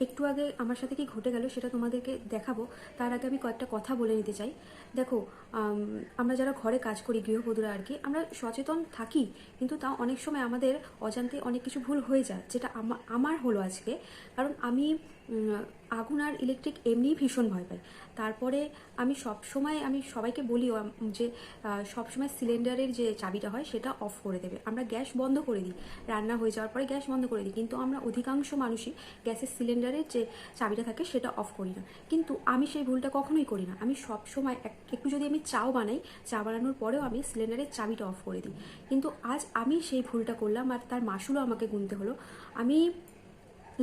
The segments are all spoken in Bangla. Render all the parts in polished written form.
একটু আগে আমার সাথে কি ঘটে গেল সেটা তোমাদেরকে দেখাবো। তার আগে আমি কয়েকটা কথা বলে নিতে চাই। দেখো, আমরা যারা ঘরে কাজ করি, গৃহবধূরা আর কি, আমরা সচেতন থাকি, কিন্তু তাও অনেক সময় আমাদের অজান্তে অনেক কিছু ভুল হয়ে যায়, যেটা আমার হলো আজকে। কারণ আমি আগুন আর ইলেকট্রিক এমনিই ভীষণ ভয় পাই। তারপরে আমি সবাইকে বলি যে সবসময় সিলিন্ডারের যে চাবিটা হয় সেটা অফ করে দেবে। আমরা গ্যাস বন্ধ করে দিই, রান্না হয়ে যাওয়ার পরে গ্যাস বন্ধ করে দিই, কিন্তু আমরা অধিকাংশ মানুষই গ্যাসের সিলিন্ডারের যে চাবিটা থাকে সেটা অফ করি না। কিন্তু আমি সেই ভুলটা কখনোই করি না। আমি সবসময় একটু যদি আমি চাও বানাই, চা বানানোর পরেও আমি সিলিন্ডারের চাবিটা অফ করে দিই। কিন্তু আজ আমি সেই ভুলটা করলাম আর তার মাসুলও আমাকে গুনতে হলো। আমি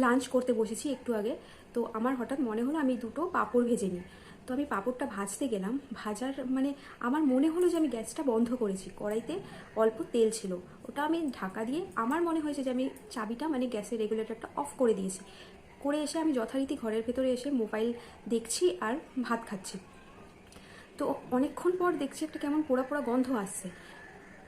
লাঞ্চ করতে বসেছি একটু আগে, তো আমার হঠাৎ মনে হলো আমি দুটো পাঁপড় ভেজে নিই। তো আমি পাঁপড়টা ভাজতে গেলাম, ভাজার মানে আমার মনে হলো যে আমি গ্যাসটা বন্ধ করেছি, কড়াইতে অল্প তেল ছিল, ওটা আমি ঢাকা দিয়ে আমার মনে হয়েছে যে আমি চাবিটা মানে গ্যাসের রেগুলেটরটা অফ করে দিয়েছি। করে এসে আমি যথারীতি ঘরের ভেতরে এসে মোবাইল দেখছি আর ভাত খাচ্ছি। তো অনেকক্ষণ পর দেখছি একটা কেমন পোড়া পোড়া গন্ধ আসছে।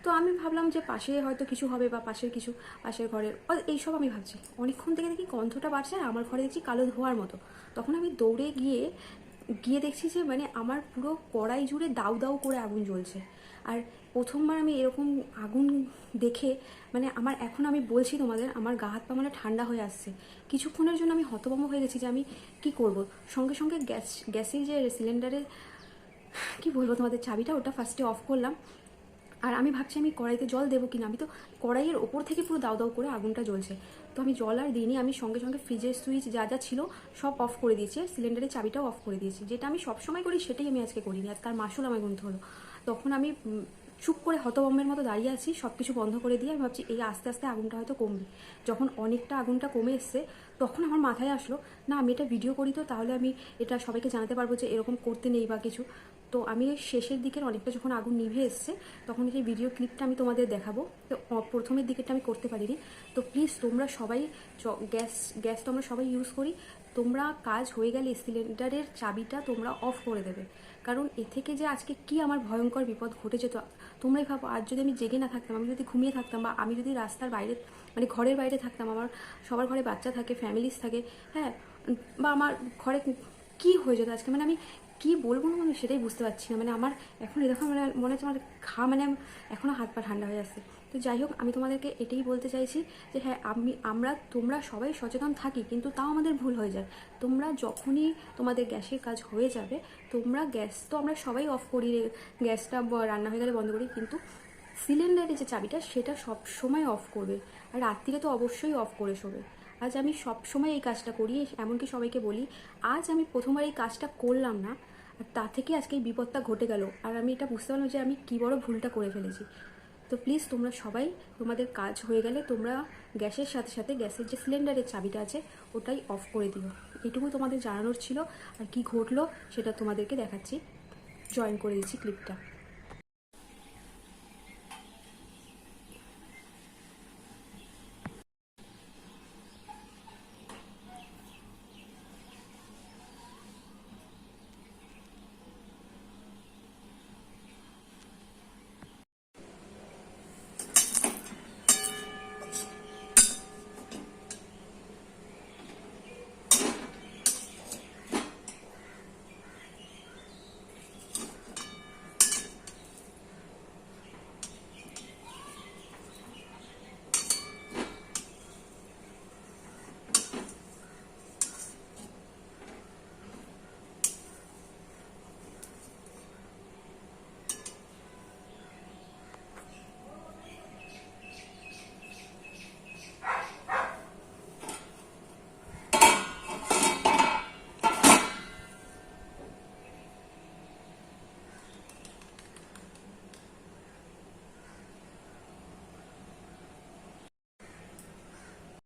তো আমি ভাবলাম যে পাশে হয়তো কিছু হবে বা পাশের ঘরের এইসব আমি ভাবছি। অনেকক্ষণ থেকে দেখি গন্ধটা বাড়ছে আর আমার ঘরে দেখছি কালো ধোঁয়ার মতো। তখন আমি দৌড়ে গিয়ে গিয়ে দেখছি যে মানে আমার পুরো কড়াই জুড়ে দাউ দাউ করে আগুন জ্বলছে। আর প্রথমবার আমি এরকম আগুন দেখে মানে এখন আমি বলছি তোমাদের, আমার গা হাত পা মানে ঠান্ডা হয়ে আসছে। কিছুক্ষণের জন্য আমি হতভম্ব হয়ে গেছি যে আমি কি করব। সঙ্গে সঙ্গে গ্যাসের যে সিলিন্ডারের কি বলবো তোমাদের চাবিটা, ওটা ফার্স্টে অফ করলাম। আর আমি ভাবছি আমি কড়াইতে জল দেবো কিনা, আমি তো কড়াইয়ের ওপর থেকে পুরো দাউ দাউ করে আগুনটা জ্বলছে। তো আমি জল আর দিইনি, আমি সঙ্গে সঙ্গে ফ্রিজের সুইচ যা যা ছিল সব অফ করে দিয়েছি, সিলিন্ডারের চাবিটাও অফ করে দিয়েছি। যেটা আমি সবসময় করি সেটাই আমি আজকে করিনি, আর তার মাসুল আমায় গুনতে হলো। তখন আমি চুপ করে হতভম্বের মতো দাঁড়িয়ে আছি, সব কিছু বন্ধ করে দিয়ে আমি ভাবছি এই আস্তে আস্তে আগুনটা হয়তো কমবে। যখন অনেকটা আগুনটা কমে এসছে তখন আমার মাথায় আসলো না, আমি এটা ভিডিও করি, তো তাহলে আমি এটা সবাইকে জানাতে পারবো যে এরকম করতে নেই বা কিছু। তো আমি ওই শেষের দিকের অনেকটা যখন আগুন নিভে এসছে তখন সেই ভিডিও ক্লিপটা আমি তোমাদের দেখাবো। তো প্রথমের দিকেরটা আমি করতে পারিনি। তো প্লিজ তোমরা সবাই গ্যাস তো আমরা সবাই ইউজ করি, তোমরা কাজ হয়ে গেলে সিলিন্ডারের চাবিটা তোমরা অফ করে দেবে। কারণ এ থেকে যে আজকে কি আমার ভয়ঙ্কর বিপদ ঘটে যেত তোমরাই ভাবো। আজ যদি আমি জেগে না থাকতাম, আমি যদি ঘুমিয়ে থাকতাম, বা আমি যদি রাস্তার বাইরে মানে ঘরের বাইরে থাকতাম, আমার সবার ঘরে বাচ্চা থাকে, ফ্যামিলিজ থাকে, হ্যাঁ, বা আমার ঘরে কি হয়ে যেত আজকে, মানে আমি কি বলবো না, মানে সেটাই বুঝতে পারছি না। মানে আমার এখন এরকম মানে মনে হচ্ছে আমার মানে এখনও হাত পা ঠান্ডা হয়ে আসছে। তো যাই হোক, আমি তোমাদেরকে এটাই বলতে চাইছি যে হ্যাঁ, তোমরা সবাই সচেতন থাকি, কিন্তু তাও আমাদের ভুল হয়ে যায়। তোমরা যখনই তোমাদের গ্যাসের কাজ হয়ে যাবে, তোমরা গ্যাস তো আমরা সবাই অফ করি, গ্যাসটা রান্না হয়ে গেলে বন্ধ করি, কিন্তু সিলিন্ডারের যে চাবিটা সেটা সব সময় অফ করবে। আর রাত্রিরে তো অবশ্যই অফ করে শোবে। আজ আমি সব সময় এই কাজটা করি, এমনকি সবাইকে বলি। আজ আমি প্রথমবার এই কাজটা করলাম না, আর তা থেকে আজকে এই বিপদটা ঘটে গেল। আর আমি এটা বুঝতে পারলাম যে আমি কী বড় ভুলটা করে ফেলেছি। তো প্লিজ তোমরা সবাই তোমাদের কাজ হয়ে গেলে তোমরা গ্যাসের সাথে সাথে গ্যাসের যে সিলিন্ডারের চাবিটা আছে ওটাই অফ করে দিও। এটুকু তোমাদের জানানোর ছিল। আর কি ঘটলো সেটা তোমাদেরকে দেখাচ্ছি, জয়েন করে দিচ্ছি ক্লিপটা।